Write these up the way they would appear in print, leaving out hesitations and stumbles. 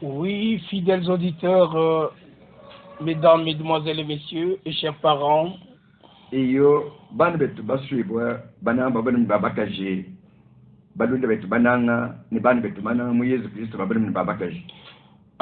Oui, fidèles auditeurs, mesdames, mesdemoiselles et messieurs, et chers parents, iyo bana betu baswibwa banamba bana babakaje balunda betu bananga ni bana betu bananga mu Yesu Kristo babana babakaje.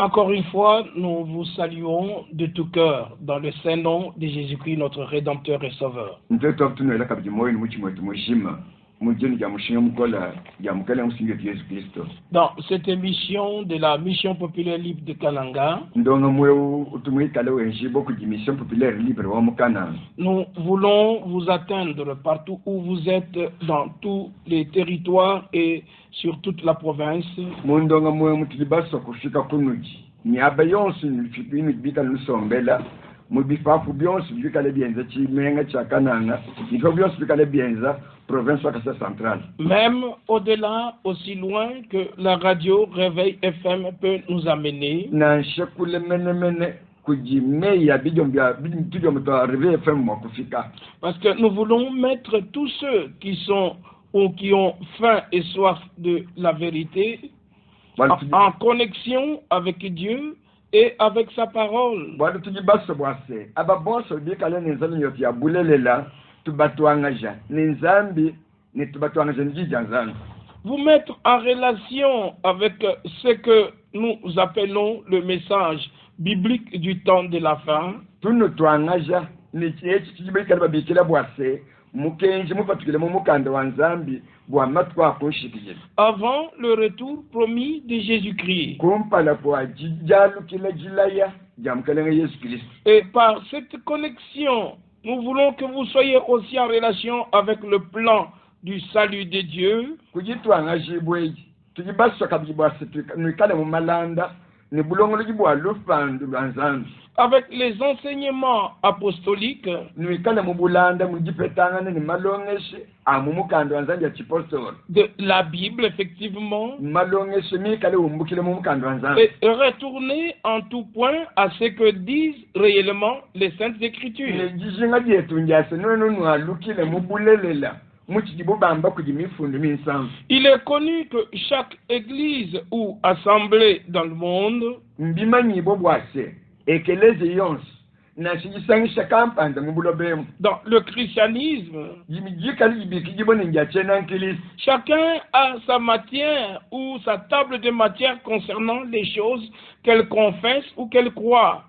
encore une fois, nous vous saluons de tout cœur dans le saint nom de Jésus-Christ, notre Rédempteur et Sauveur. Nteto tunoela kabji moyo muchi mwetu mushima mujeni ya mushinga mukola ya mukala musinga Yesu Kristo. Dans cette émission de la Mission populaire libre de Kananga, Ndonga mwe utumwikala wenjibo ku mission populaire libre wa mukana. nous voulons vous atteindre partout où vous êtes, dans tous les territoires et sur toute la province. Mundonga mwe mutilibaso kufika kunuji ni abayonsi nifipini bika nusombela mubifafu byonsi bikale bienza chimenga cha Kananga niko byonsi bikale bienza province wa Kasai centrale. Même au-delà, aussi loin que la radio Réveil FM peut nous amener. Na shekule mene kujimeya bijombya bijomto Réveil FM mo kufika. Parce que nous voulons mettre tous ceux qui sont ou qui ont faim et soif de la vérité en connexion avec Dieu et avec sa parole. Bwana tujibaso bwase ababonso bikale nenzami yoti ya bulelela tubatwangaja nenzambi ne tubatwangaja njijanzana. Vous mettre en relation avec ce que nous appelons le message biblique du temps de la fin. Tuno twangaja ni chichi chibikale babikira bwase mukenje mufatukile mu mukanda wa nzambi bwa matwa kunshikije avant le retour promis de Jésus-Christ. kumpala kwa jijalu kila jilaya jamkalenga Yesu Kristo. Et par cette connexion, nous voulons que vous soyez aussi en relation avec le plan du salut de Dieu. Kujitwangaje bweji tujibaswa kabjibwase nikale mu malanda ni bulongolo jibwa lufandu lwanzambi avec les enseignements apostoliques de la Bible, effectivement, et retourner en tout point à ce que disent réellement les Saintes Écritures. Il est connu que chaque église ou assemblée dans le monde dans le christianisme, chacun a sa matière ou sa table de matière concernant les choses qu'elle confesse ou qu'elle croit.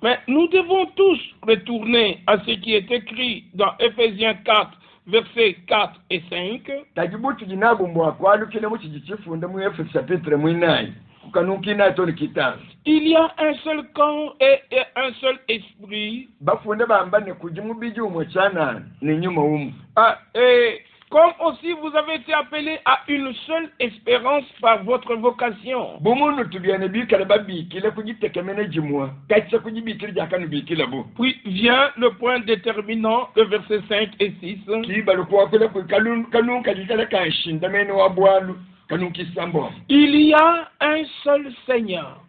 Mais nous devons tous retourner à ce qui est écrit dans Ephésiens 4, versets 4 et 5. Il y a un seul camp et un seul esprit. Et comme aussi vous avez été appelés à une seule espérance par votre vocation. Puis vient le point déterminant, le verset 5 et 6. Il y a un seul Seigneur.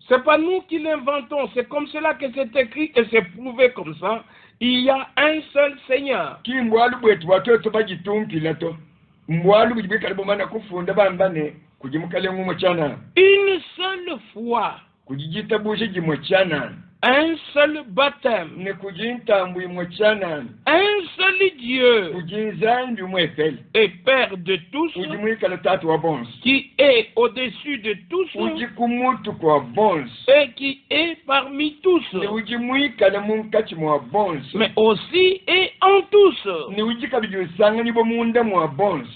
C'est pas nous qui l'inventons, c'est comme cela que c'est écrit et c'est prouvé comme ça. Il y a un seul Seigneur. Une seule foi. Un seul baptême. Un seul Dieu. Et Père de tous. Qui est au-dessus de tous. Et qui est parmi tous. Mais aussi et en tous.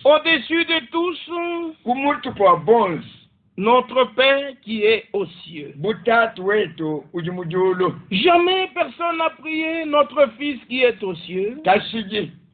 Au-dessus de tous. Notre Père qui est aux cieux. Jamais personne n'a prié notre Fils qui est aux cieux.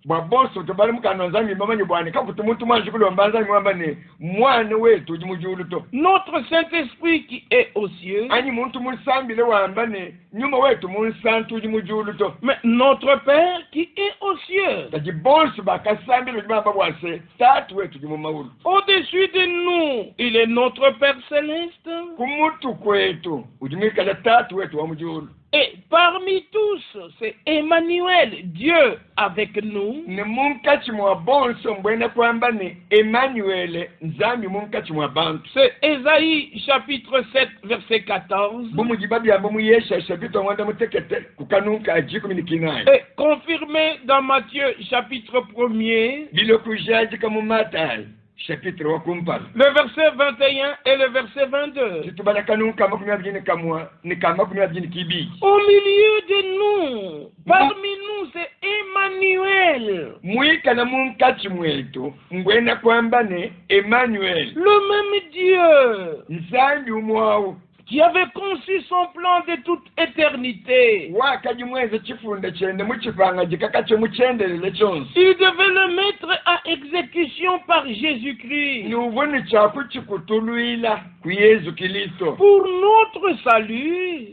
babonso to bali mukano nzambi bamanyi bwane kakuti muntu manje kulomba nzambi mwambane mwana wetu jimujulu to. Notre Saint-Esprit qui est aux cieux. Ani muntu musambile wambane nyuma wetu munsantu jimujulu to. Mais notre Père qui est aux cieux. Taji bonso bakasambile jimaba bwase tatu wetu jimumawulu. Au-dessus de nous, il est notre Père céleste. Kumutu kwetu ujimikala tatu wetu wa mujulu. Et parmi tous, c'est Emmanuel, Dieu avec nous. Ne munkachi mwa bonso mbwene kwamba ni Emmanuel nzambi munkachi mwa bantu. C'est Ésaïe chapitre 7 verset 14. Bumujibabi ambo muyesha chapitre mwanda mutekete kukanuka ajiku minikinaye. Et confirmé dans Matthieu chapitre 1er. Bilo kujaji kamu Matthieu chapitre wa kumpala. Le verset 21 et le verset 22. Situbala kanuka makumya bjini kamwa ni kama kumya bjini kibi. Au milieu de nous, parmi nous, c'est Emmanuel. Mwika na munkachi mwetu mbwena kwamba ni Emmanuel. Le même Dieu. Nzambi umwawu. Qui avait conçu son plan de toute éternité. Il devait le mettre à exécution par Jésus-Christ. Pour notre salut.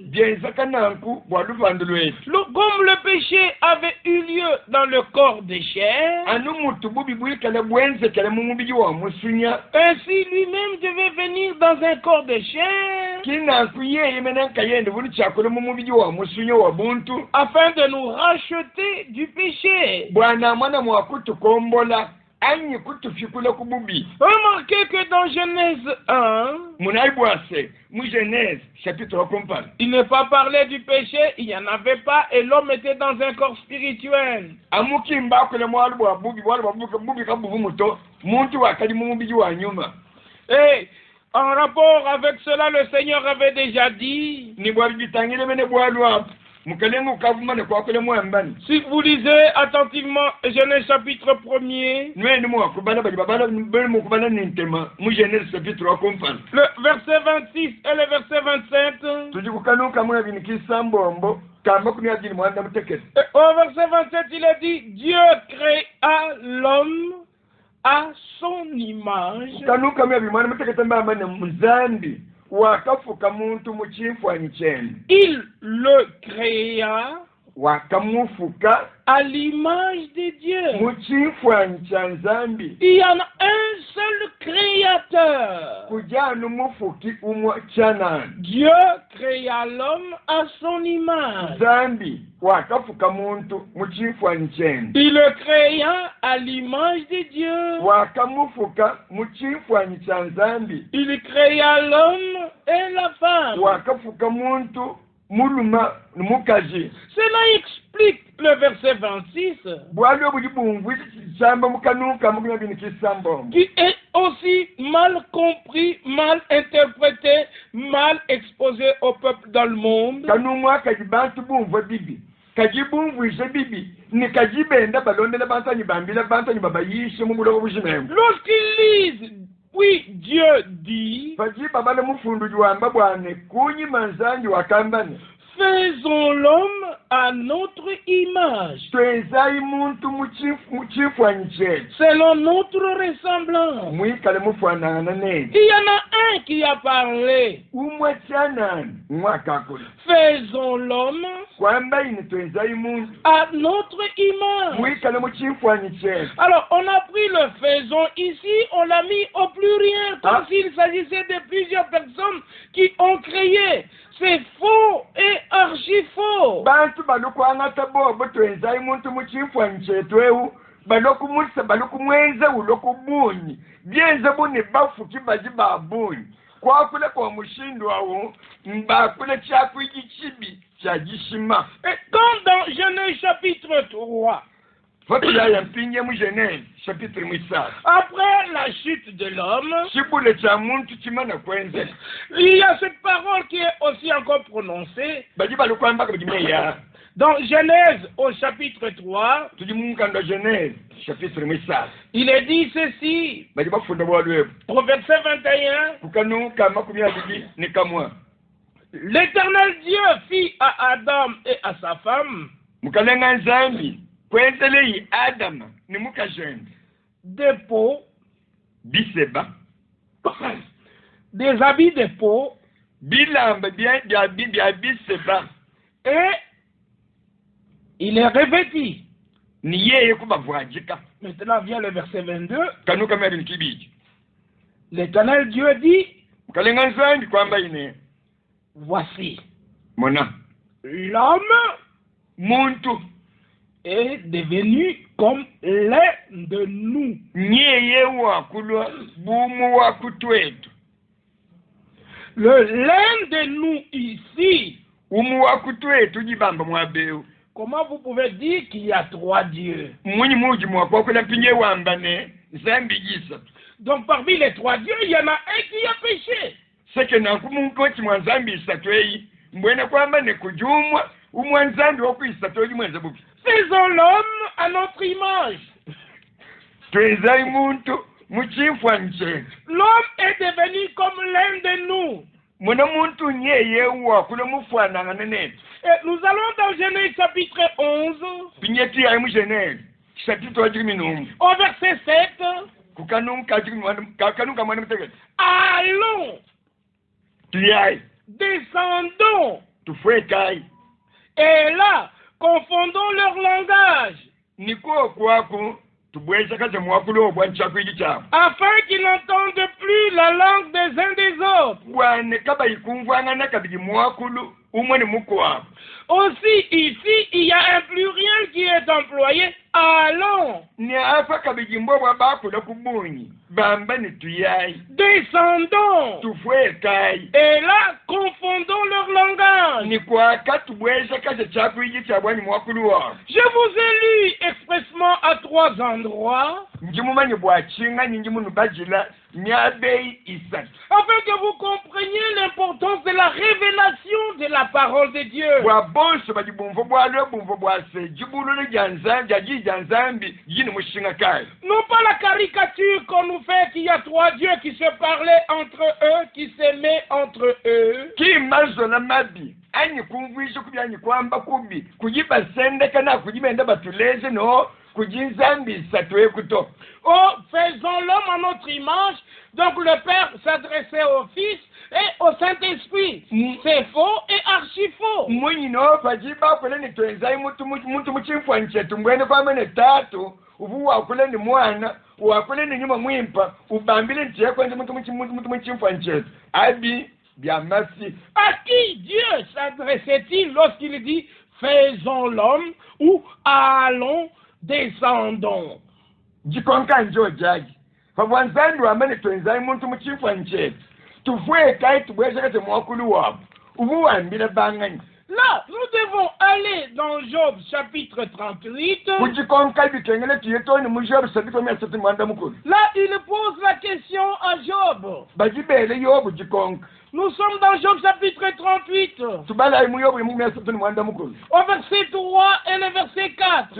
Comme le péché avait eu lieu dans le corps des chairs, ainsi lui-même devait venir dans un corps de chair, afin de nous racheter du péché. Remarquez que dans Genèse 1, il n'est pas parlé du péché, il n'y en avait pas, et l'homme était dans un corps spirituel. Et en rapport avec cela, le Seigneur avait déjà dit, si vous lisez attentivement Genèse chapitre 1er, le verset 26 et le verset 27, au verset 27, il a dit, Dieu créa l'homme à son image. Il le créa à l'image de Dieu. Il y en a un seul créateur. Dieu créa l'homme à son image. Il le créa à l'image de Dieu. Il créa l'homme et la femme. Cela explique le verset 26, qui est aussi mal compris, mal interprété, mal exposé au peuple dans le monde. Lorsqu'ils lisent, oui, Dieu dit, faisons l'homme à notre image, selon notre ressemblance. Il y en a un qui a parlé. Faisons l'homme à notre image. Alors, on a pris le faisons ici, on l'a mis au pluriel, comme s'il s'agissait de plusieurs personnes qui ont créé. C'est faux et archi faux. Et quand dans Genèse chapitre 3, après la chute de l'homme, il y a cette parole qui est aussi encore prononcée. Dans Genèse au chapitre 3, il est dit ceci, au verset 21, l'Éternel Dieu fit à Adam et à sa femme kwenzele Adam ni mukajende des peaux, biseba des habits de peau, bilamba bya biseba et il est revêtu. ni yeye kubavwajika. Maintenant vient le verset 22. Kanuka meri nkibiji. L'Éternel Dieu dit, kalenganzandi kwamba ine voici, mona l'homme muntu est devenu comme l'un de nous. Nyeye wakulwa bumu wakutwetu. L'un de nous ici. Umu wakutwetu jibamba mwabeu. Comment vous pouvez dire qu'il y a 3 dieux? Donc parmi les 3 dieux, il y en a un qui a péché. Faisons l'homme à notre image. L'homme est devenu comme l'un de nous. Et nous allons dans Genèse chapitre 11, au verset 7. Allons, descendons, et là, confondons leur langage, afin qu'ils n'entendent plus la langue des uns des autres. Aussi, ici, il y a un pluriel qui est employé. Allons. Descendons. Et là, confondons leur langage. Je vous ai lu expressement à 3 endroits, afin que vous compreniez l'importance de la révélation de la parole de Dieu. Non pas la caricature qu'on nous fait qu'il y a 3 dieux qui se parlaient entre eux, qui s'aimaient entre eux. Oh, faisons l'homme à notre image. Donc le Père s'adressait au Fils et au Saint-Esprit. C'est faux et archi faux. À qui Dieu s'adressait-il lorsqu'il dit faisons l'homme ou allons, descendons? Là, nous devons aller dans Job chapitre 38. Là, il pose la question à Job. Nous sommes dans Job chapitre 38. Au verset 3 et le verset 4.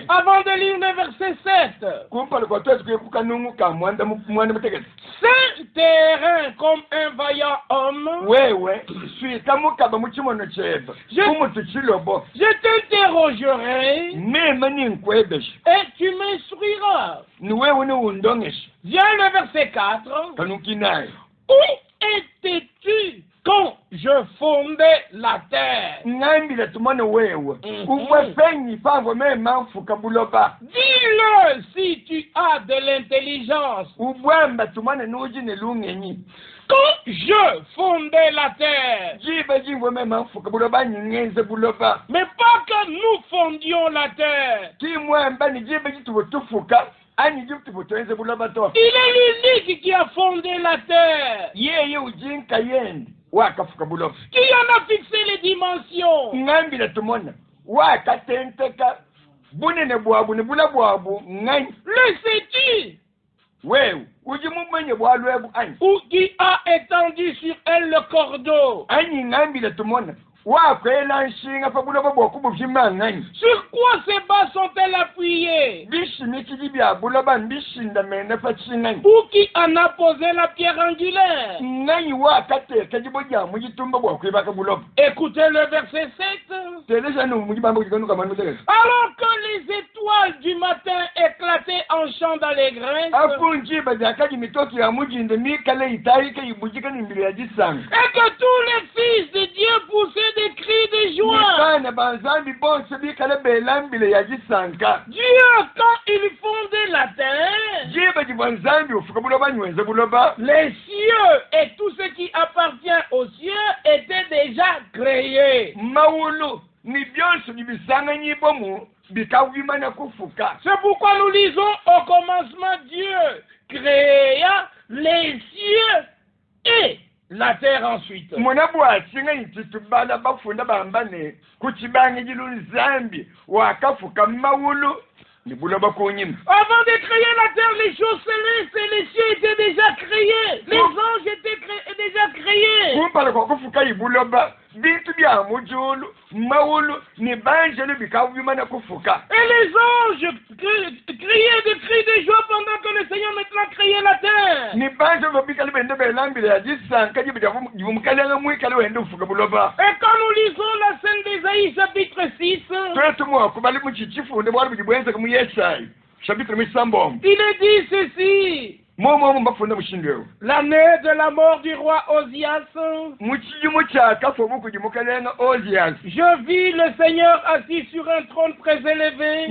Avant de lire le verset 7. C'est terrain comme un vaillant homme. Je t'interrogerai et tu m'instruiras. Viens le verset 4. Où étais-tu quand je fondais la terre? Dis-le si tu as de l'intelligence. Quand je fondais la terre. Mais pas que nous fondions la terre. Il est l'unique qui a fondé la terre. Qui en a fixé les dimensions. Le sais-tu? Ou qui a étendu sur elle le cordeau? Sur quoi ces bas sont-elles appuyées? Ou qui en a posé la pierre angulaire? Écoutez le verset 7. Alors que les étoiles du matin éclataient en chant d'allégresse, et que tous les fils de Dieu poussaient des cris de joie. Dieu, quand il fondait la terre, les cieux et tout ce qui appartient aux cieux étaient déjà créés. C'est pourquoi nous lisons au commencement Dieu créa les cieux et la terre ensuite. Avant de créer la terre, les choses célestes et les cieux étaient déjà créés. Les anges étaient déjà créés. Et les anges criaient des cris de joie pendant que le Seigneur maintenant créait la terre. Et quand nous lisons la scène d'Ésaïe chapitre 6, il est dit ceci. L'année de la mort du roi Osias, je vis le Seigneur assis sur un trône très élevé,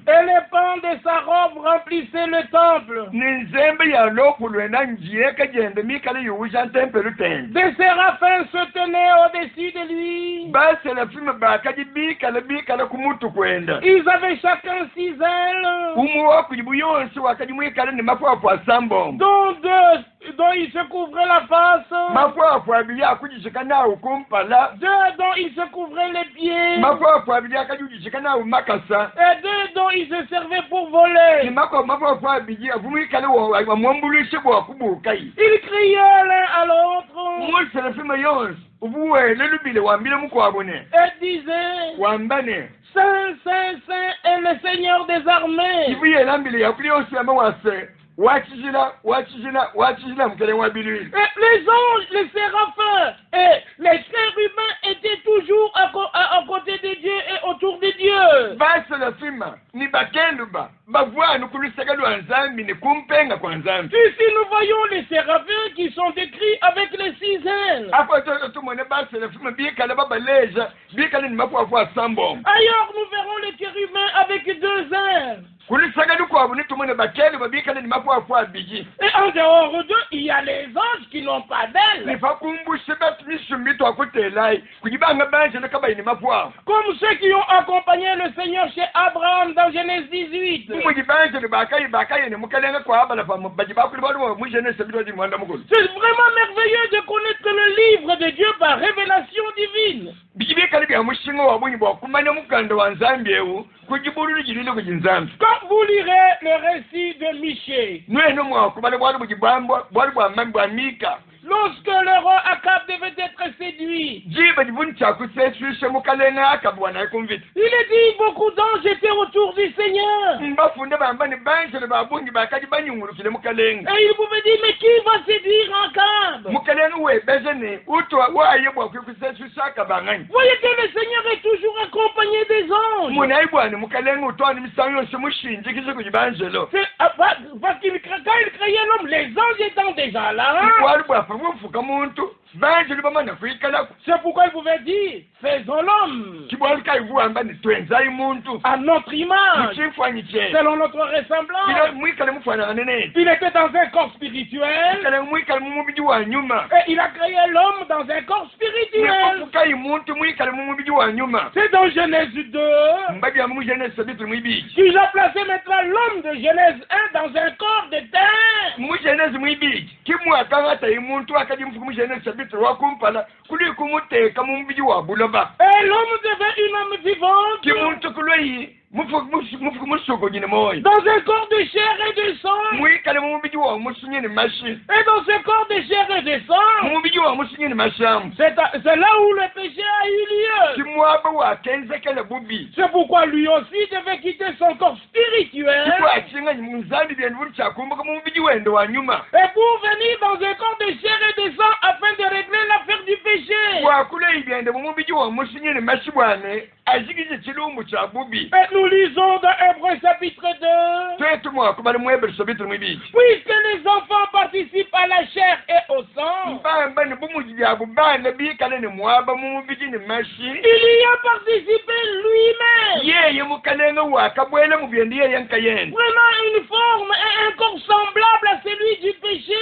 et les pans de sa robe remplissaient le temple. Des séraphins se tenaient au-dessus de lui. Ils avaient chacun 6 ailes, dont il se couvrait la face, 2 dont il se couvrait les pieds, et 2 dont il se servait pour voler. Ils criaient l'un à l'autre et disaient: Saint, Saint, Saint est le Seigneur des armées. Les anges, les séraphins et les chérubins étaient toujours à côté de Dieu et autour de Dieu. Ici nous voyons les séraphins qui sont décrits avec les 6 ailes. Ailleurs nous verrons les chérubins avec 2 ailes. Et en dehors d'eux, il y a les anges qui n'ont pas d'ailes. Comme ceux qui ont accompagné le Seigneur chez Abraham dans Genèse 18. C'est vraiment merveilleux de connaître le livre de Dieu par révélation divine. Quand vous lirez le récit de Michée, lorsque le roi Akab devait être séduit, il est dit beaucoup d'anges étaient autour du Seigneur. Et il pouvait dire: mais qui va séduire Akab? Voyez que le Seigneur est toujours accompagné des anges. Parce qu'il créait l'homme, les anges étant déjà là. C'est pourquoi il pouvait dire: faisons l'homme à notre image, selon notre ressemblance. Il était dans un corps spirituel et il a créé l'homme dans un corps spirituel. C'est dans Genèse 2 qu'il a placé maintenant l'homme de Genèse 1 dans un corps de terre. Et l'homme devait un homme vivant. Dans un corps de chair et de sang. Et dans ce corps de chair et de sang. C'est là où le péché a eu lieu. C'est pourquoi lui aussi devait quitter son corps spirituel. Et pour venir dans un corps de chair et de sang afin de régler l'affaire du péché. Et nous lisons dans Hébreux chapitre 2. Puisque les enfants participent à la chair et au sang, il y a participé lui-même. Prenant une forme et un corps semblable à celui du péché.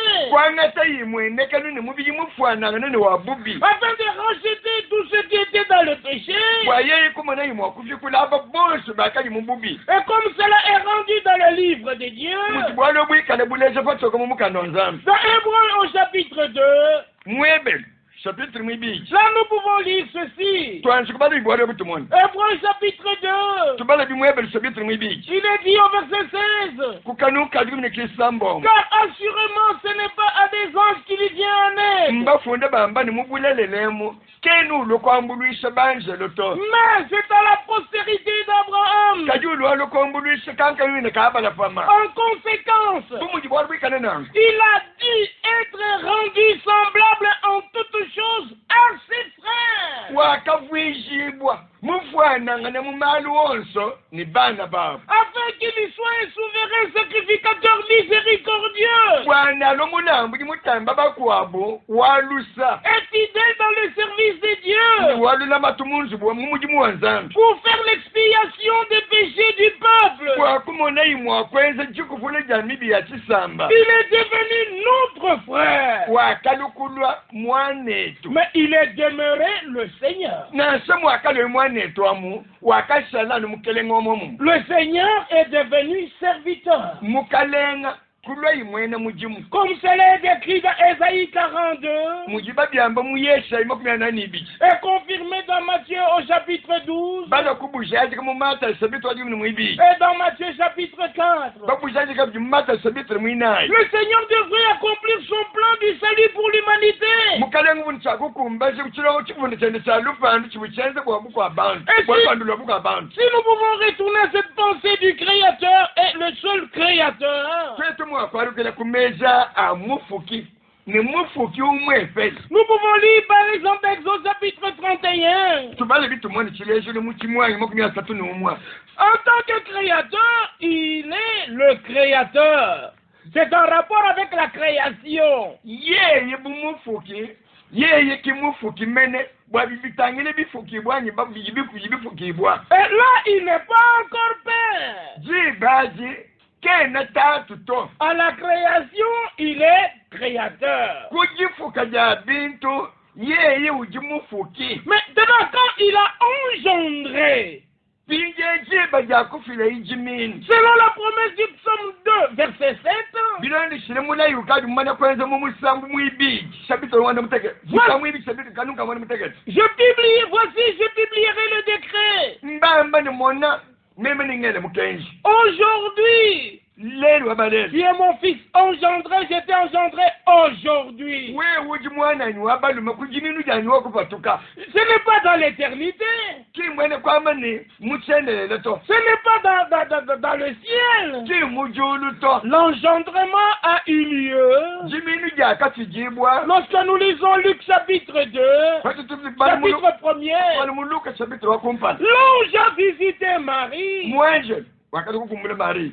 Afin de racheter tout ce qui était dans le péché. Et comme cela est rendu dans le livre de Dieu, dans Hébreux au chapitre 2, là nous pouvons lire ceci. Hébreux chapitre 2, il est dit au verset 16, car assurément ce n'est pas à des anges qu'il vient en aide, mais c'est à la postérité d'Abraham. En conséquence, il a dû être rendu semblable en toutes choses à ses frères, afin qu'il soit un souverain sacrificateur miséricordieux et fidèle dans le service de Dieu pour faire l'expiation des péchés du peuple. Il est devenu notre frère, mais il est demeuré le Seigneur. Le Seigneur est devenu serviteur. Comme cela est décrit dans Ésaïe 42 et confirmé dans Matthieu au chapitre 12 et dans Matthieu chapitre 4. Le Seigneur devrait accomplir son plan du salut pour l'humanité. Si nous pouvons retourner à cette pensée du Créateur et le seul Créateur, nous pouvons lire par exemple Exode chapitre 31. En tant que créateur, il est le créateur. C'est en rapport avec la création. Et là, il n'est pas encore père. À la création, il est créateur. Mais quand il a engendré, selon la promesse du psaume 2, verset 7, je publierai le décret. Aujourd'hui, qui est mon fils engendré, j'étais engendré aujourd'hui. Ce n'est pas dans l'éternité. Ce n'est pas dans le ciel. L'engendrement a eu lieu lorsque nous lisons Luc chapitre 2, chapitre 1er. L'ange a visité Marie.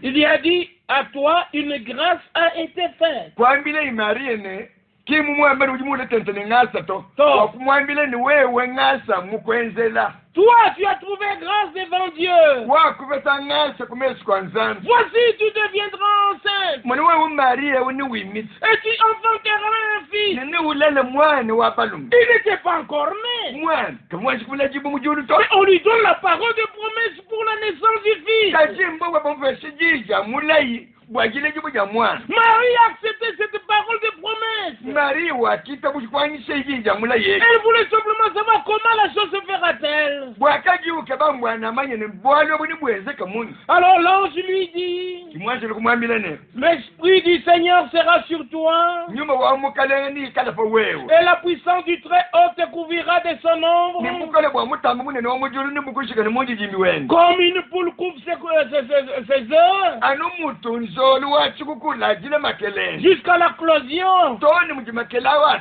Il lui a dit, à toi une grâce a été faite. Toi, tu as trouvé grâce devant Dieu. Voici, tu deviendras enceinte. Et tu enfanteras un fils. Il n'était pas encore né. Mais on lui donne la parole de promesse pour la naissance du fils. Marie a accepté cette parole de promesse. Marie wakita bukwanyise ijinja mula ye. Elle voulait simplement savoir comment la chose se fera-t-elle. Bwakaji ukeba na manye ne bwalo buni bweze kamuni. Alors l'ange lui dit, Kimwanje kumwambila ne. l'Esprit du Seigneur sera sur toi. Nyuma wa mukaleni kala fa wewe. Et la puissance du Très-Haut te couvrira de son ombre. Ni mukale bwa mutambu munene wa mujulu ni mukushika ne munji jimbi wene. Comme une poule couvre ses œufs. Anu mutu nzolu wa chukukula jile makelele. Jusqu'à la closion. Toni mujimakela wa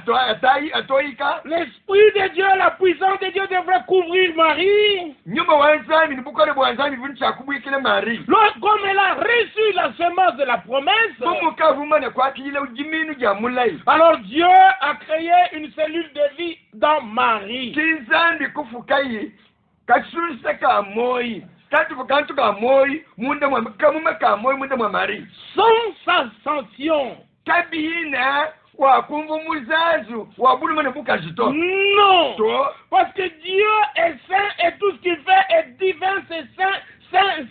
atoika. L'Esprit de Dieu, la puissance de Dieu devrait couvrir Marie. Nyuma wa nzami ni bukale bwa nzami vuncha kubwikile Marie. Comme elle a reçu la semence de la promesse, alors Dieu a créé une cellule de vie dans Marie. Sans sa sanction. Non, parce que Dieu est saint et tout ce qu'il fait est divin, c'est saint. Saint.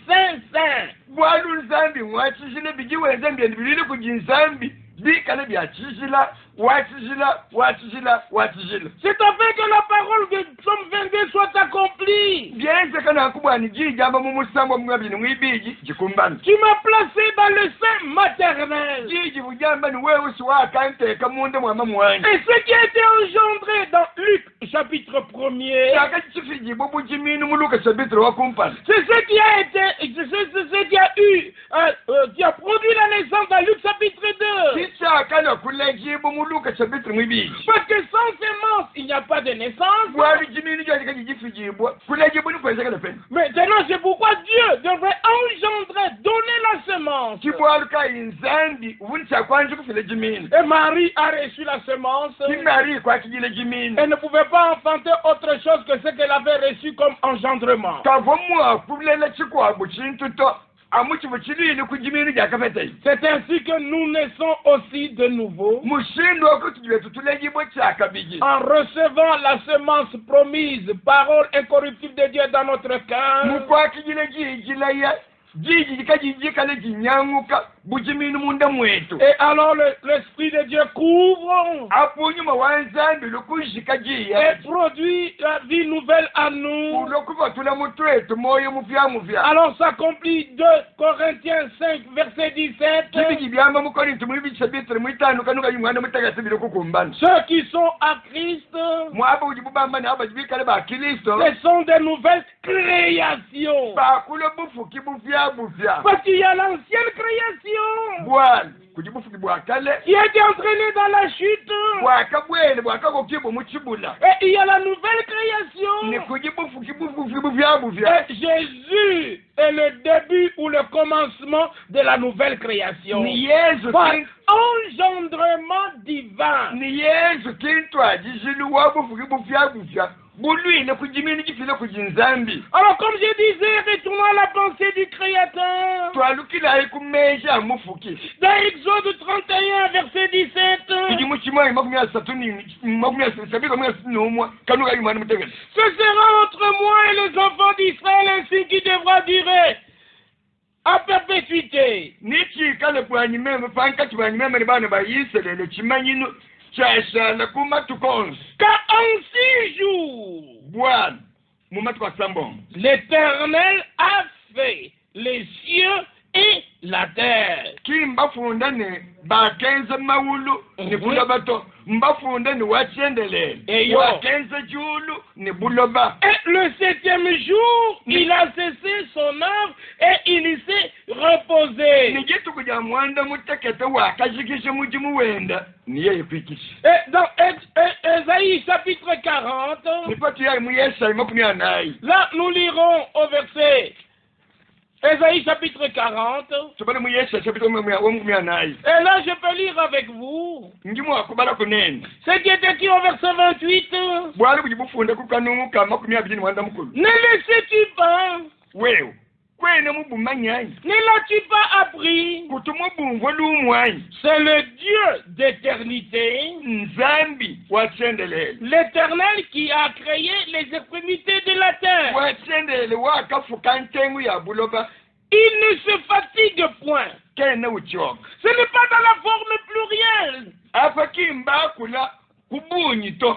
C'est afin que la parole de Psaume 22 soit accomplie. Tu m'as placé dans le sein maternel. Et ce qui a été engendré dans Luc chapitre 1er, c'est ce qui a été, c'est ce qui a eu, qui a produit la naissance dans Luc chapitre 2. Parce que sans semence, il n'y a pas de naissance. Maintenant, c'est pourquoi Dieu devrait engendrer, donner la semence. Et Marie a reçu la semence. Elle ne pouvait pas enfanter autre chose que ce qu'elle avait reçu comme engendrement. C'est ainsi que nous naissons aussi de nouveau en recevant la semence promise, parole incorruptible de Dieu dans notre cœur. Et alors l'Esprit de Dieu couvre et produit la vie nouvelle à nous. Alors s'accomplit 2 Corinthiens 5 verset 17. Ceux qui sont à Christ, ce sont des nouvelles créations. Parce qu'il y a l'ancienne création qui a été entraînée dans la chute. Et il y a la nouvelle création. Et Jésus est le début ou le commencement de la nouvelle création. Par engendrement divin. Alors comme je disais, retournons à la pensée du Créateur. Dans Exode 31 verset 17. Ce sera entre moi et les enfants d'Israël ainsi qui devra durer à perpétuité. Car en 6 jours, l'Éternel a fait les cieux et la terre. Et le 7e jour, il a cessé son œuvre et il s'est reposé. Et dans Ésaïe chapitre 40, là nous lirons au verset Ésaïe chapitre 40. Et là, je peux lire avec vous ce qui est écrit au verset 28. Ne laissais-tu pas? Ne l'as-tu pas appris? C'est le Dieu d'éternité, l'Éternel qui a créé les extrémités de la terre. Il ne se fatigue point. Ce n'est pas dans la forme plurielle. afakimba kula kubunito.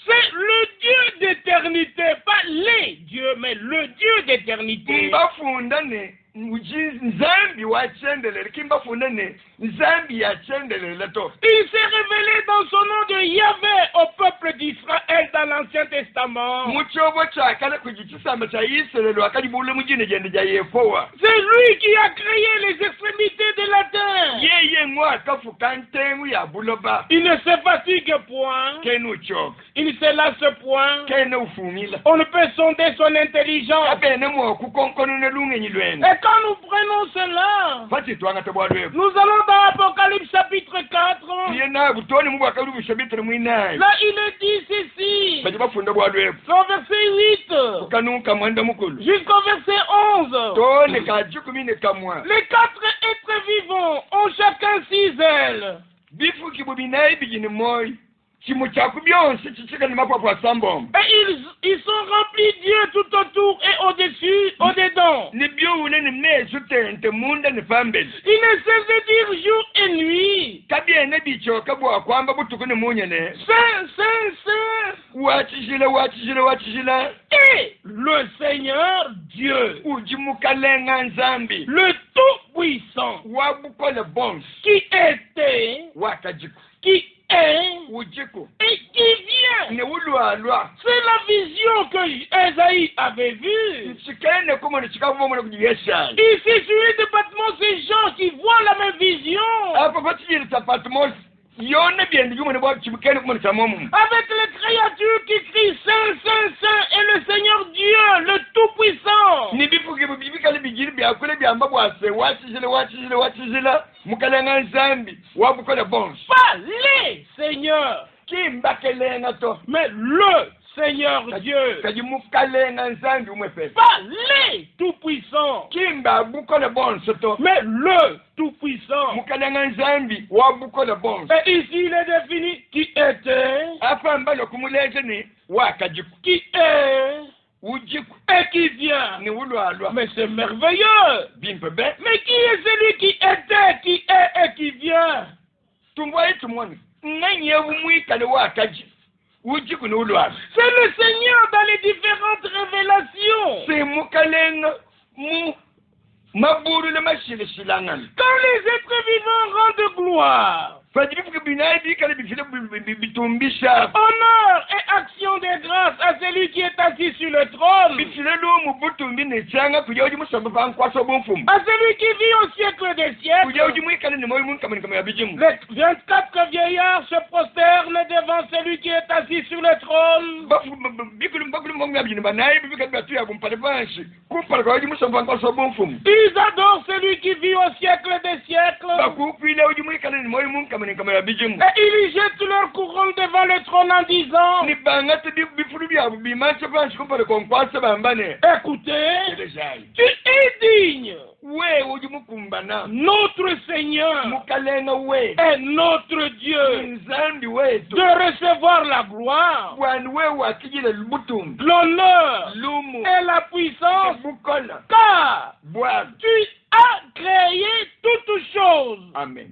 C'est le Dieu d'éternité, pas les dieux, mais le Dieu d'éternité. Mbafundane Nzambi wachendelele kimbafundane Nzambi yachendelele to. Il s'est révélé dans son nom de Yahvé au peuple d'Israël dans l'Ancien Testament. Muchobo chakala kujichisamba cha Israël wakadibule mujine jende ja Yehowa. C'est lui qui a créé les extrémités de la terre. Yeye ngwa kafukantengu ya buloba. Il ne se fatigue point. Kenu chok. Il ne se lasse point. Kenu ufumila. On ne peut sonder son intelligence. Abene mo kukonkonu ne lungenyi lwene. Et quand nous prenons cela, Fati twanga to bwadwe. nous allons dans Apocalypse chapitre 4. Yena butoni mu bwakalubu shabitra mwina. Là, il est dit ceci. Baje bafunda bwadwe. Au verset 8 Kanuka mwanda mukulu. jusqu'au verset 11. Tone kajukumi ne kamwa. Les 4 êtres vivants ont chacun 6 ailes. Bifu kibubinayi bijini moy. Chimuchaku byonse chichika ni mapwa sambom. Et ils sont remplis Dieu tout autour et au-dessus, au-dedans. Ni byune ni mezute munda ni fambel. Il ne cesse de dire jour et nuit. Kabiene bichoka bwa kwamba butuku ni munyene. Saint, Saint, Saint. Wachijila. Et le Seigneur Dieu, Ujimukalenga nzambi. le Tout-Puissant, Wabukola bons. qui était, Wakajiku. qui est Ujiku. et qui vient. Ne ulwa. C'est la vision que Esaïe avait vue. Nchikene kuma nchikavu mwana kujiyesha. Ici, sur les départements, ces gens qui voient la même vision. Apa patijiri tapatumos. Yone bien yumene bwa chimukene kuma nchamomu. Avec les créatures qui crient Saint, Saint, Saint et le Seigneur Dieu, le Tout-Puissant. Ni bifuke bibikale bijiri byakule byamba bwase wachijila mukalenga nzambi wabukola bons. Pas les seigneurs, Kimbakelenga to. mais le Seigneur Dieu. Kaji mukalenga nzambi umwefe. Pas les Tout-Puissants, Kimba bukola bons to. mais le Tout-Puissant. Mukalenga nzambi wabukola bons. Et ici, il est défini qui était, Afamba lokumuleze ni wakajiku. qui est Ujiku. et qui vient. Ni ulwa. Mais c'est merveilleux. Bimpebe. Mais qui est celui qui était, qui est et qui vient? Tumwa etumwani. Nganye umwikale wakaji. Ujiku ni ulwa. C'est le Seigneur dans les différentes révélations. C'est mukalenga mu maburu le mashile shilangan. Quand les êtres vivants rendent gloire, Fadibifuke binayi bikale bifile bitumbisha. honneur et action de grâce à celui qui est assis sur le trône, Bifile lumu butumbi ne changa kuja uji musamba bankwaso bomfumu. à celui qui vit au siècle des Kuja siècles. uji mwikale ni moyo munka mani kama ya bijimu. Les 24 vieillards se prosternent devant celui qui est assis sur le trône. Bakulu mwangu ya bijini banayi bibikale batu ya kumpale banshi. Kumpale kwa uji musamba bankwaso bomfumu. Ils adorent celui qui vit au siècle des siècles. Bakukwile uji mwikale ni moyo munka mani kama ya bijimu. Et ils y jettent leur couronne devant le trône en disant, Ni bangate bifulu bya bimanche banshi kumpale kwa nkwasa bambane. écoutez, Elejai. tu es digne, We uji mukumbana. notre Seigneur Mukalenga we. et notre Dieu, Nzambi wetu. de recevoir la gloire, Bwani we wakijile lubutum. l'honneur Lumu. et la puissance, Bukola. car Bwani. tu as créé toutes choses. Amen.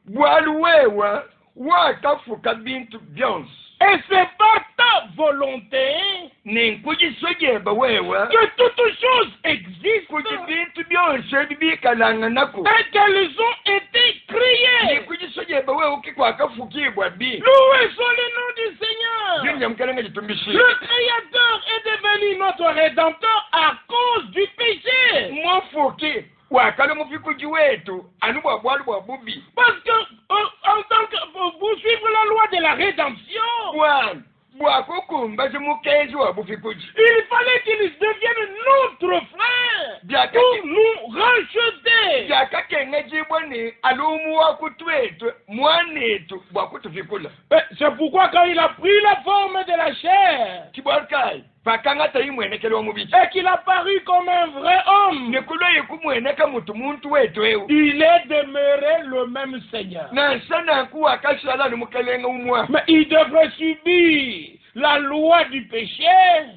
Bwani wewa wakafuka bintu byonse. Et c'est pas ta volonté Ninkujisojeba wewa. que toutes choses existent Kuji bintu byonse bibikalanga nako. et qu'elles ont été créées. Ninkujisojeba wewa ukikwakafukibwa bi. Loué soit le nom du Seigneur. Jinja mkalanga jitumbishi. Le Créateur est devenu notre Rédempteur à cause du péché. Mwafuki. Wakale mufikuji wetu. Anubwa bwalu bwa bubi. Parce que, en tant que vous suivez la loi de la rédemption, Bwani. Bwakukumba zimukenzi wa bufikuji. il fallait qu'il devienne notre frère pour nous racheter. Byakakenga jibwani alumu wakutwetu mwanetu bwakutufikula. C'est pourquoi quand il a pris la forme de la chair Kibwalkai pakanga tayimwenekele omubiki. et qu'il a paru comme un vrai homme, Nekuloye kumweneka muntu wetu ewu. il est demeuré le même Seigneur. Nansana nkuwa kashala numukelenga umwa. Mais il devrait subir la loi du péché.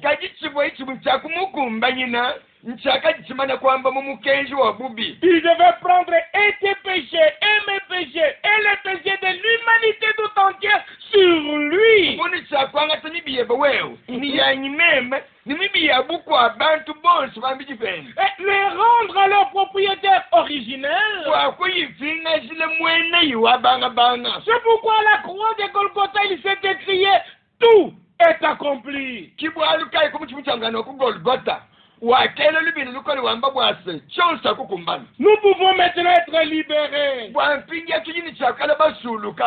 Kajichibwa ichibu chakumukumba nyina. Nchaka jichimana kwamba mumukenzi wa bubi. Il devait prendre et tes péchés, et mes péchés, et les péchés de l'humanité wewe ni yanyi meme ni mibi ya buku abantu bonse bambijifeni les rendre à leur propriétaire originel. Wakuyifinga zile mwene yiwabanga banga. C'est pourquoi à la croix de Golgotha il s'est écrié tout est accompli. Kibwalukai kumuchimutangano ku Golgotha. Nous pouvons maintenant être libérés.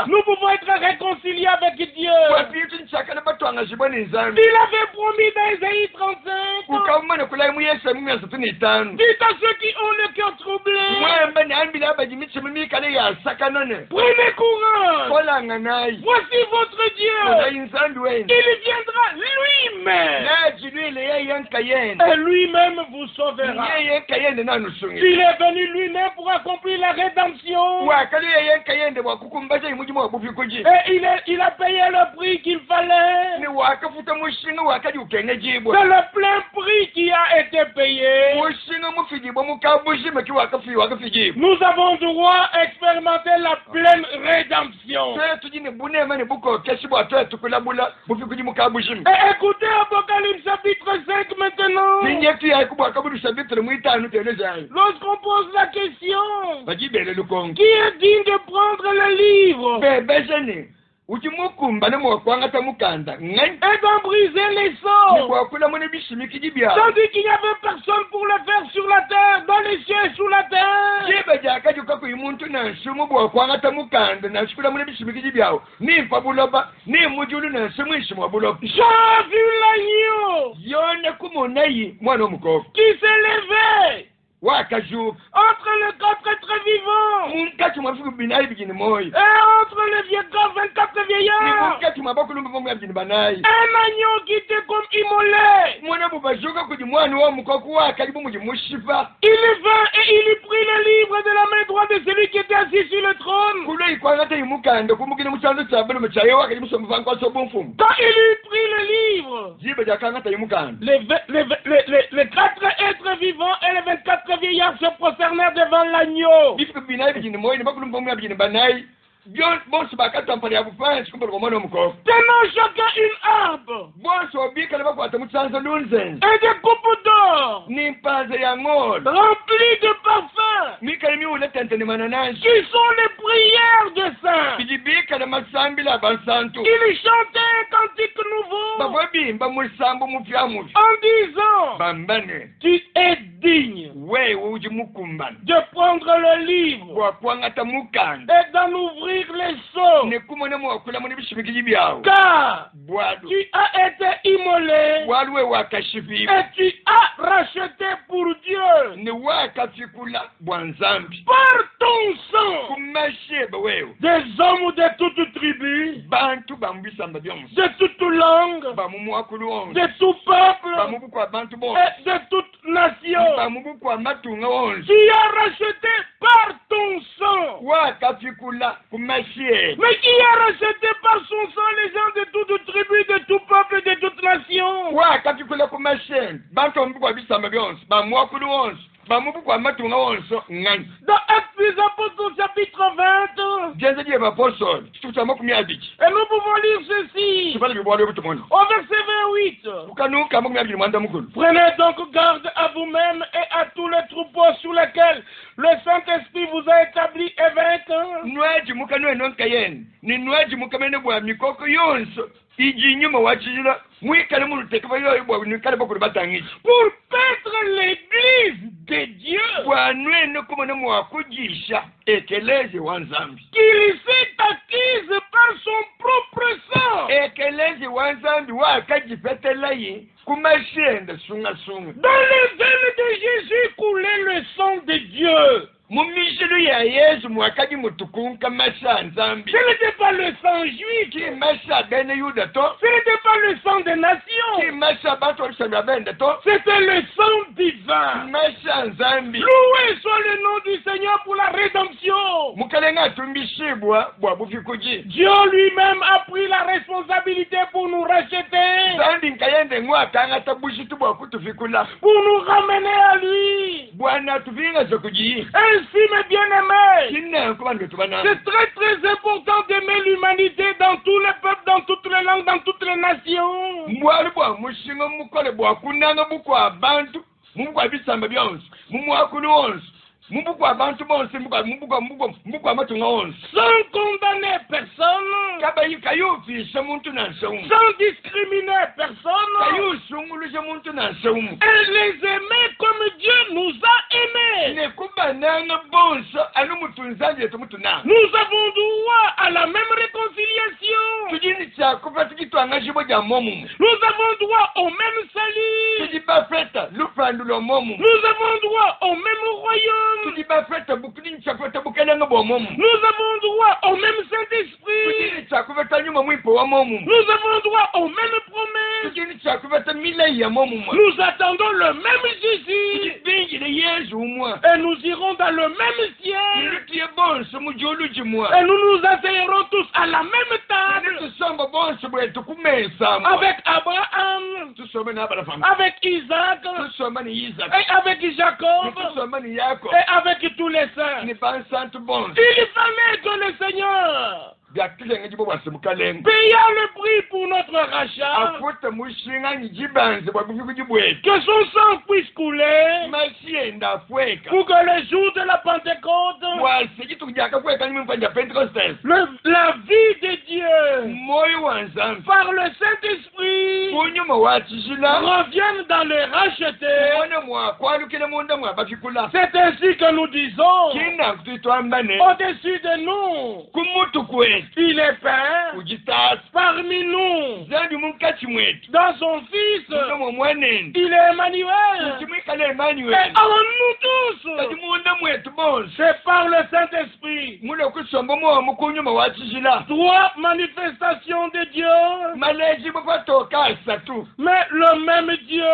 Nous pouvons être réconciliés avec Dieu. Il avait promis dans Ésaïe 35. Dites à ceux qui ont le cœur troublé. Prenez courage. Voici votre Dieu. Il viendra lui-même. Et lui-même vous sauvera. Il est venu lui-même pour accomplir la rédemption. Et il a payé le prix qu'il fallait. C'est le plein prix qui a été payé. Nous avons droit à expérimenter la pleine rédemption. Et écoutez Apocalypse chapitre 5 maintenant. Lorsqu'on pose la question, qui est digne de prendre le livre et d'en briser les sceaux, tandis qu'il n'y avait personne pour le faire sur la terre, dans les cieux et sous la terre. J'ai vu l'agneau qui s'est levé entre le quatre êtres vivants et entre les vieux corps 24 vieillards, un agneau qui était comme immolé. Il vint et il y prit le livre de la main droite de celui qui était assis sur le trône. Quand il eut pris le livre, les quatre êtres vivants et les 24 vieillards se prosternèrent devant l'agneau. Tenant chacun une harpe et des coupes d'or remplies de parfums qui sont les prières des saints. Ils chantaient un cantique nouveau en disant, tu es digne de prendre le livre et d'en ouvrir les sceaux, car tu as été immolé et tu as racheté pour Dieu par ton sang des hommes de toutes tribus, de toutes langues, de tout peuple et de toute nation. Tu as racheté par ton sang. Mais qui a racheté par son sang les gens de toutes tribus, de tout peuple, de toute nation? Dans Actes des Apôtres chapitre 20, et nous pouvons lire ceci au verset 28. Prenez donc garde à vous-même et à tous les troupeaux sur lesquels le Saint-Esprit vous a établi évêque, pour paître l'église de Dieu qu'il s'est acquise par son propre sang. Dans les veines de Jésus coulait le sang de Dieu. Ce n'était pas le sang juif. Ce n'était pas le sang des nations. C'était le sang divin. Loué soit le nom du Seigneur pour la rédemption. Dieu lui-même a pris la responsabilité pour nous racheter, pour nous ramener à lui. Et Ainsi, mes bien-aimés, c'est très très important d'aimer l'humanité dans tous les peuples, dans toutes les langues, dans toutes les nations. Sans condamner personne, sans discriminer personne, et les aimer comme Dieu nous a aimés. Nous avons droit à la même réconciliation. Nous avons droit au même salut. Nous avons droit au même royaume. Nous avons droit au même Saint-Esprit. Nous avons droit aux mêmes promesses. Nous attendons le même Jésus. Et nous irons dans le même ciel. Et nous nous asseyerons tous à la même table. Avec Abraham. Avec Isaac. Et avec Jacob. Et avec tous les saints. Il fallait que le Seigneur payant le prix pour notre rachat, que son sang puisse couler, pour que le jour de la Pentecôte, la vie de Dieu, par le Saint-Esprit, revienne dans les rachetés. C'est ainsi que nous disons, au-dessus de nous, il est Père parmi nous. Dans son Fils, il est Emmanuel. Et en nous tous, c'est par le Saint-Esprit. Trois manifestations de Dieu, mais le même Dieu.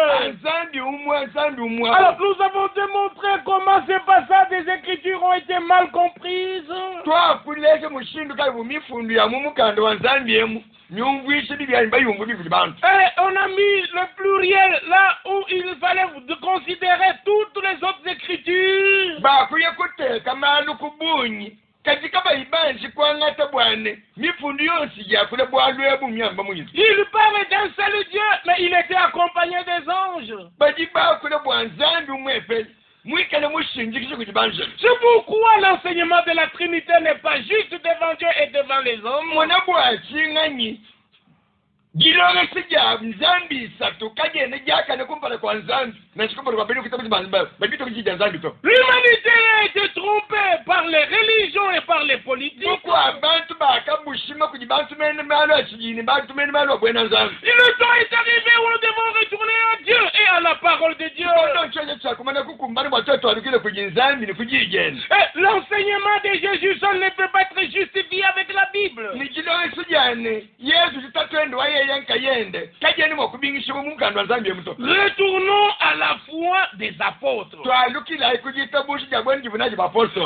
Alors nous avons démontré comment ces passages des Écritures ont été mal comprises. Et on a mis le pluriel là où il fallait considérer toutes les autres Écritures. Il parlait d'un seul Dieu, mais il était accompagné des anges. C'est pourquoi l'enseignement de la Trinité n'est pas juste devant Dieu et devant les hommes. L'humanité a été trompée par les religions et par les politiques. Il est arrivé où nous devons retourner à Dieu et à la parole de Dieu. Et l'enseignement de Jésus seul ne peut pas être justifié avec la Bible. Retournons à la foi des apôtres.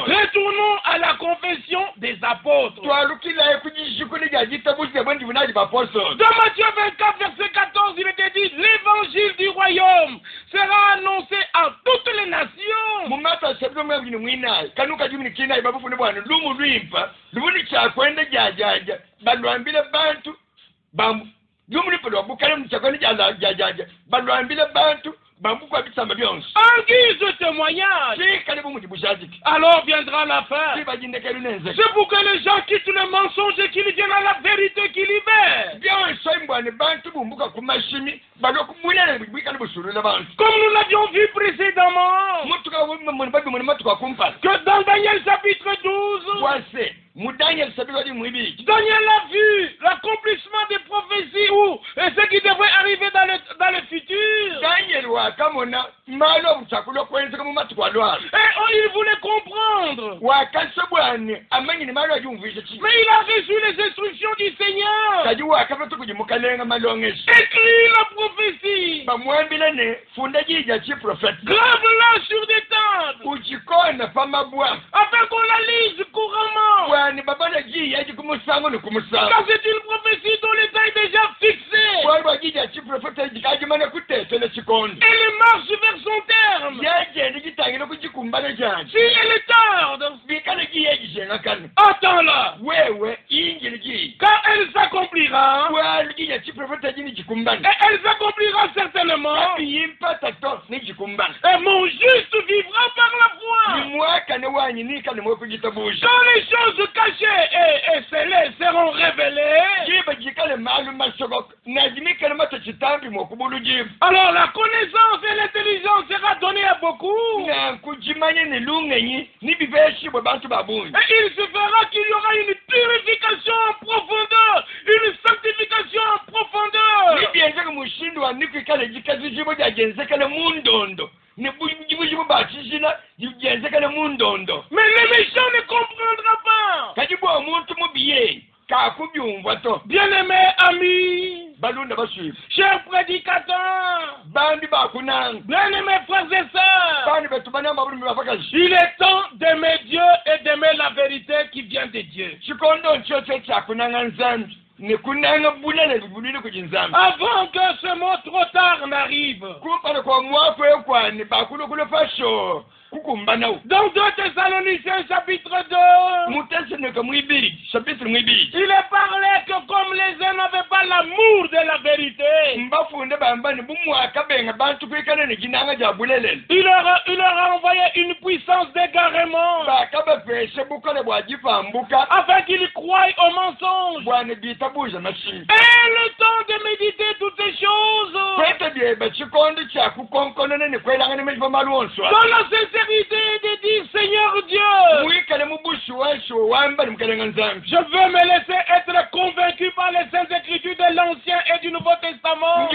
Retournons à la confession des apôtres. Dans Matthieu 24, verset 14, il était dit, l'évangile du royaume sera annoncé à toutes les nations. En guise de témoignage, alors viendra la fin. C'est pour que les gens quittent le mensonge et qu'ils viennent à la vérité qui libère. Comme nous l'avions vu précédemment, que dans Daniel chapitre 12, Daniel a vu l'accomplissement des prophéties ou ce qui devrait arriver dans le futur. Et il voulait comprendre. Mais il a reçu les instructions du Seigneur. Écris la prophétie. Grave-la sur des tables. Afin qu'on la lise couramment. Car c'est une prophétie dont l'état est déjà fixé. marche vers son terme. Si elle tarde, attends-la. Quand elle s'accomplira, et elle s'accomplira certainement, et mon juste vivra par la foi. Quand les choses cachées et scellées seront révélées, alors la connaissance et l'intelligence sera donnée à beaucoup. Et il se fera qu'il y aura une purification en profondeur, une sanctification en profondeur. Mais les méchants ne comprendront pas. Bien-aimés amis, chers prédicateurs, bien-aimés frères et sœurs, il est temps d'aimer Dieu et d'aimer la vérité qui vient de Dieu. Avant que ce mot trop tard n'arrive. Dans 2 Thessaloniciens chapitre 2, il est parlé que comme les uns n'avaient pas l'amour de la vérité, il leur a envoyé une puissance d'égarement afin qu'ils croient au mensonge. Et le temps de méditer toutes ces choses dans la sincérité de dire Seigneur Dieu, je veux me laisser être convaincu par les Saintes Écritures de l'Ancien et du Nouveau Testament.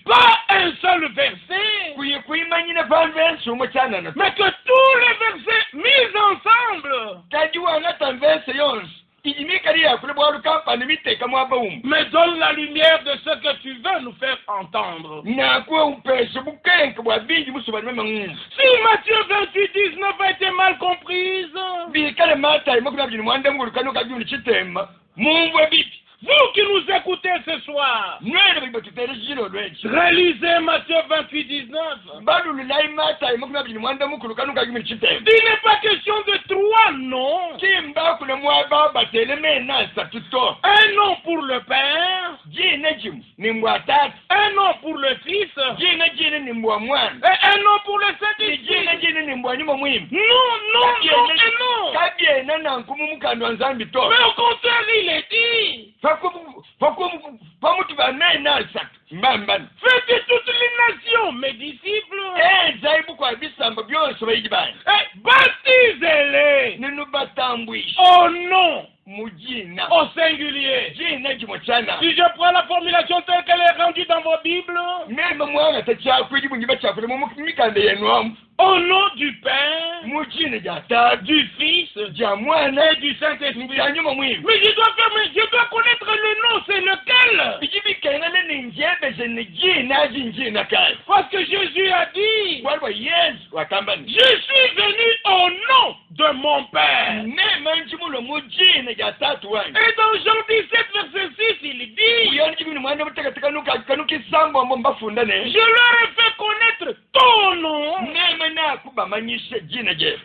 Pas un seul verset, mais que tous les versets mis ensemble me donne la lumière de ce que tu veux nous faire entendre. Si Matthieu 28:19 a été mal comprise, vous qui nous écoutez ce soir, réalisez Matthieu 28:19. Il n'est pas question de 3 noms. Un nom pour le Père, un nom pour le Fils, et un nom pour le Saint-Esprit. Non. Mais au contraire, il est dit, faites de toutes les nations mes disciples et baptisez-les au nom, au singulier. Si je prends la formulation telle qu'elle est rendue dans vos Bibles, au nom du Père, du Fils et du Saint-Esprit. Mais je dois connaître le nom, c'est lequel? Parce que Jésus a dit, je suis venu au nom de mon Père. Et dans Jean 17, verset 6, il dit, je leur ai fait connaître ton nom,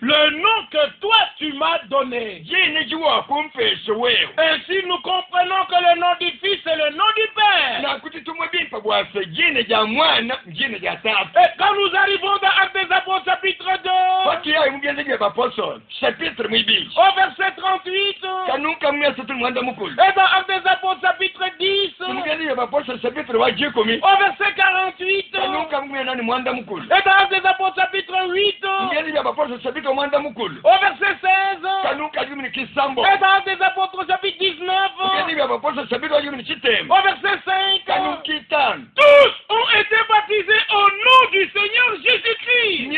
le nom que toi tu m'as donné. Ainsi nous comprenons que le nom du Fils est le nom du Père. Et quand nous arrivons dans Actes des Apôtres chapitre 2, au verset 38, et dans Actes des Apôtres chapitre 10, au verset 48, et dans Actes des Apôtres chapitre 8, au verset 16, et dans Actes des Apôtres chapitre 19, au verset 5, tous ont été baptisés au nom du Seigneur Jésus-Christ.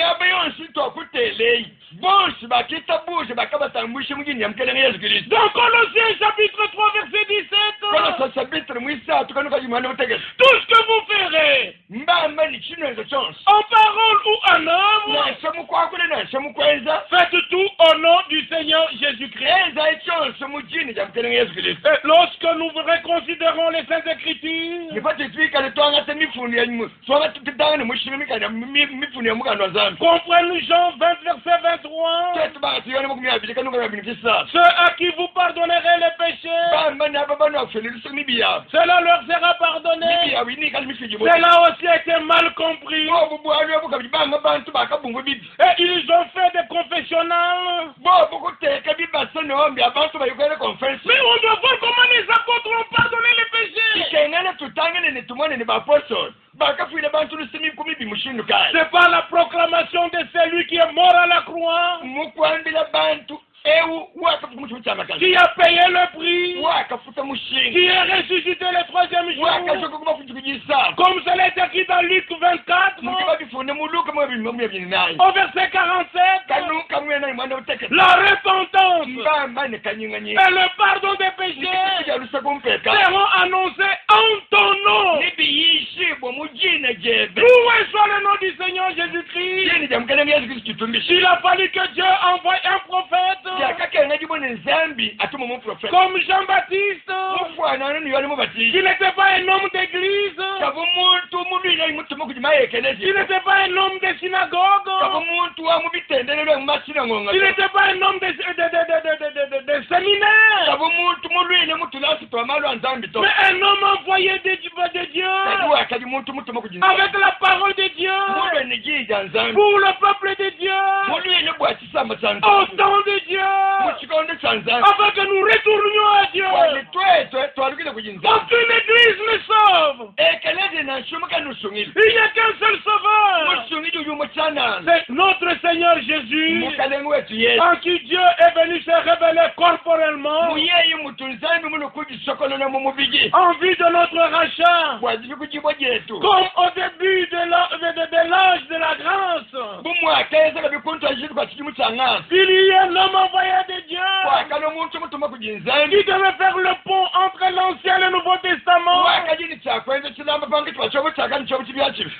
bonsi bakita buje bakabatambushe mugini ya mkelenge Yesu Kristo. Dans Colossiens chapitre 3 verset 17. Colossiens chapitre 3 tukanuka jimana utegeka. Tout ce que vous ferez, Mbamba ni chinenzo chonse. en parole ou en œuvre, Na shemu kwa kule na shemu kwenza. faites tout au nom du Seigneur Jésus-Christ. Enza chonse mugini ya mkelenge Yesu Kristo. Et lorsque nous reconsidérons les Saintes Écritures, Nipate twika le twanga te mifundi ya nyimu. Swanga tutanga ni mushimika na mifundi ya mugano wa zambi. comprenez Jean 20 verset 23. Tetu baka tuyone mukumya abirika nuka ya binikisa. Ceux à qui vous pardonnerez les péchés, Bamba na baba na ofelisu mibiya. cela leur sera pardonné. Mibiya wini kali mifiji mo. Cela aussi a été mal compris. Bo bu alwe bukabi banga bantu bakabungu bibi. Et ils ont fait des confessionnals. Bo bukuteka bibasa nombi abantu bayikwele conference. Mais on doit voir comment les apôtres ont pardonné les péchés. Ikengele tutangene ni tumone ni bapostol. Bakafuile bantu lusimi kumibi mushindu kai. C'est pas la proclamation de celui qui est mort à la croix, Mukwambila bantu ewu wakafuta muchama kai. qui a payé le prix, Wakafuta mushindu. qui est ressuscité le troisième jour. Wakashoka kumafuta kujisa. Comme cela est écrit dans Luc 24, Mukiba bifune muluka mwe binayi. au verset 47, Kanu kamwe na mwana uteke. la repentance Mbamba ne kanyinganye. et le pardon des péchés Ya lusakumpeka. seront annoncés en ton nom. Nibiyishibwa mujine jebe. Loué soit le nom du Seigneur Jésus-Christ. Yini jamkele Yesu Kristo tumbishe. Il a fallu que Dieu envoie un prophète Yakakenga jibone nzambi atuma mu prophète. comme Jean-Baptiste. Mufwana ni yali mubati. Il n'était pas un homme d'église. Kabo muntu mubile mutuma kujima yekelezi. Il n'était pas un homme de synagogue. Kabo muntu wa mubitendelelo mumashina ngonga. Il n'était pas un homme de séminaire. Kabo muntu mulwile mutulasi twamalo nzambi to. Mais un homme envoyé de Dieu. Kadiwa kadi muntu mutuma kujima. Avec la parole de Dieu. Mulwe ni jija nzambi. Pour le peuple de Dieu. Mulwile bwa chisamba chanza. Au temps de Dieu. Muchikondo chanza. Afin que nous retournions à Dieu. Wali twetwe twalukile kujinza. Aucune église ne sauve. Ekelezi na nshumuka nusungile. Il n'y a qu'un seul sauveur. Musungile uyu muchana. C'est notre Seigneur Jésus, Mukalengu wetu Yesu. en qui Dieu est venu se révéler corporellement Muyeyi mutunzambi muno kujisokolola mu mubigi. en vue de notre rachat. Bwazibi kujibwa jetu. Comme au début de l'âge de la grâce, Bumwaka ezaka bikuntu ajitu kwa chikimu cha ng'asi. il y a un homme envoyé de Dieu Wakalo muntu mutuma kujinzambi. qui devait faire le pont entre l'Ancien et le Nouveau Testament. Wakajini chakwenza chilamba pange twachobo chaka nichobo chibyachibi.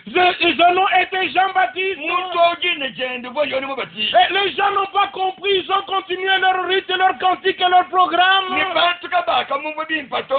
Son nom était Jean-Baptiste. Muntu ogine jende bo yoni mubati. Et les gens n'ont pas compris, ils ont continué leur rite, leur cantique et leur programme. Ni bantu kabaka mu bimpato.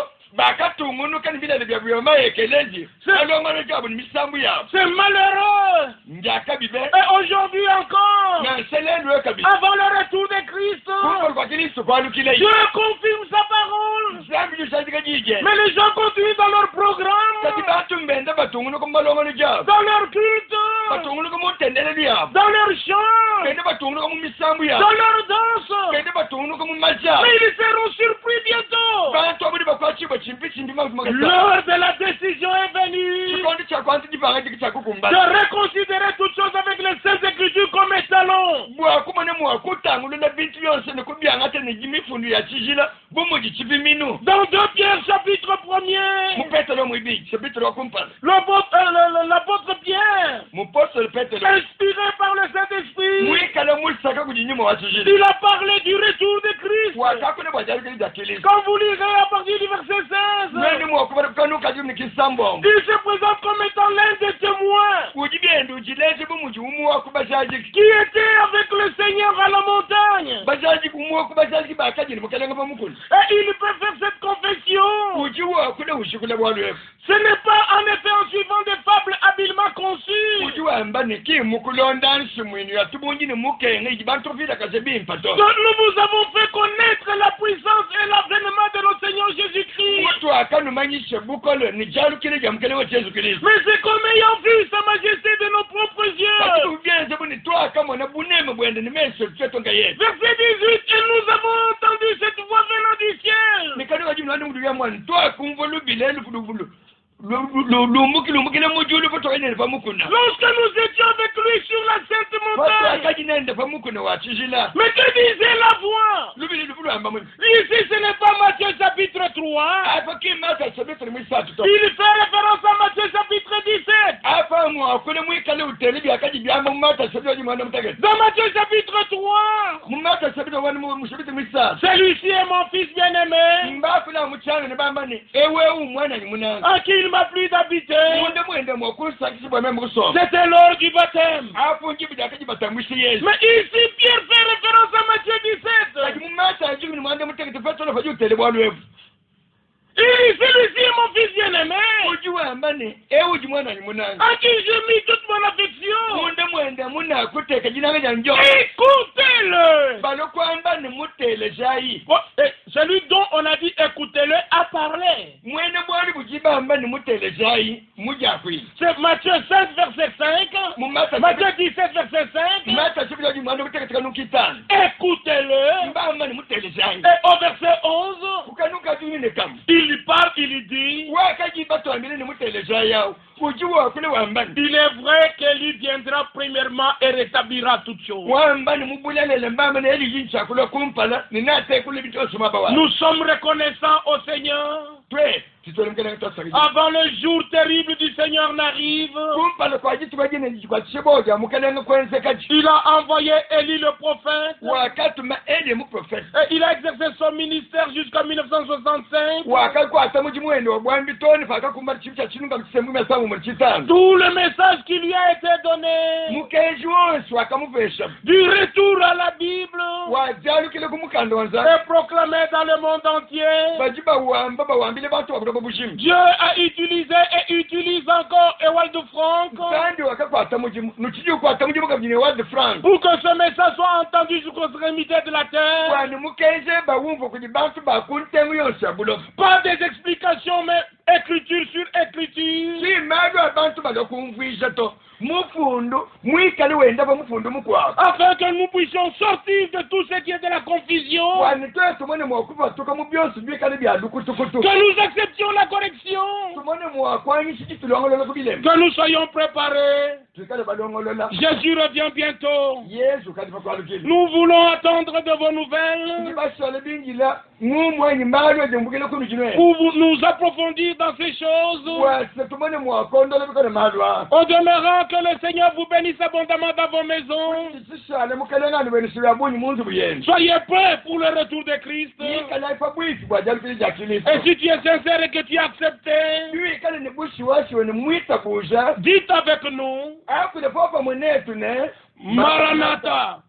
Bakatumunuka nibile bya byoma ekelezi. Alongana jabo ni misambu yabo. C'est malheureux. Njaka bibe. Et aujourd'hui encore, Na selelwe kabi. avant le retour de Christ, Kuko kwa Kristo kwa lukile. Dieu confirme sa parole. Zambi jusajika jije. Mais les gens continuent dans leur programme, Kati bantu mbenda batumunuka malongana jabo. dans leur culte, Batumunuka mutendele yabo. dans leur chant, Kende batumunuka mu misambu yabo. dans leur danse. Kende batumunuka mu maja. Mais ils seront surpris bientôt. Bantu abudi bakwachiba chimpi chindima kumaka. L'heure de la décision est venue Chikondi cha kwanza dipanga chakukumba. de reconsidérer toutes choses avec les Saintes Écritures comme étalon. Bwa kumane mwa kutangulu na bintu yonse ne kubyanga tene jimifundu ya chijila bumuji chipiminu. Dans 2 Pierre chapitre 1er, Mupetelo mwibi chapitre kumpa. l'apôtre Pierre, Mupostole Petelo. inspiré par le Saint-Esprit, Mwikala mulsaka kujinyima wa chijila. il a parlé du retour de Christ. Wakakune bwajali kali dakili. Quand vous lirez à partir du verset 16, Nani mwa kubara kanu kajumni kisambo. il se présente comme étant l'un des témoins Ujibende ujileze bumuji umuwa kubajaji. qui était avec le Seigneur à la montagne. Bajaji umuwa kubajaji bakaji ni mukalenga bamukulu. Et il peut faire cette confession. Ujiwa kule ushikule bwalwe. Ce n'est pas en effet en suivant des fables habilement conçues Ujiwa mbani ki mukulonda nshimwinu ya tubunji ni mukenge ijibantu vila kasebi mpato. que nous vous avons fait connaître la puissance et l'avènement de notre Seigneur Jésus-Christ. Mutu akanumanyishe bukolo ni jalu kile jamkele wa Yesu Kristo. Mais c'est comme ayant vu sa majesté de nos propres yeux. Kati ubienze buni toa kama na buneme bwende ni meso twetonga yetu. Verset 18, et nous avons entendu cette voix venant du ciel. Nikani wajimla nungu ya mwana toa kumvolu bilelu kuduvulu. Lorsque nous étions avec lui sur la sainte montagne. Mais que disait la voix? Ici, ce n'est pas Matthieu chapitre 3. Il fait référence à Matthieu chapitre 17. Dans Matthieu chapitre 3. Celui-ci est mon fils bien-aimé, à qui il m'a plu d'habiter. C'était lors du baptême. Mais ici, Pierre fait référence à Matthieu 17. Celui-ci est mon fils bien-aimé, à qui j'ai mis toute mon affection. Écoutez-le. Celui dont on a dit écoutez-le a parlé. C'est Matthieu 16 verset 5. Matthieu 17 verset 5. Écoutez-le. Et au verset 11, il lui parle, il lui dit, il est vrai qu'il viendra premièrement et rétablira toutes choses. Nous sommes reconnaissants au Seigneur. Avant le jour terrible du Seigneur n'arrive, il a envoyé Élie le prophète. Et il a exercé son ministère jusqu'en 1965. Tout le message qui lui a été donné du retour à la Bible est proclamé dans le monde entier. Dieu a utilisé et utilise encore Ewald Frank pour que ce message soit entendu jusqu'aux extrémités de la terre. Pas des explications, mais écriture sur écriture. Afin que nous puissions sortir de tout ce qui est de la confusion. Que nous acceptions la correction. Que nous soyons préparés. Jésus revient bientôt. Nous voulons attendre de vos nouvelles pour nous approfondir dans ces choses. Au demeurant, que le Seigneur vous bénisse abondamment dans vos maisons. Soyez prêts pour le retour de Christ. Et si tu es sincère et que tu as accepté, dites avec nous, Maranatha.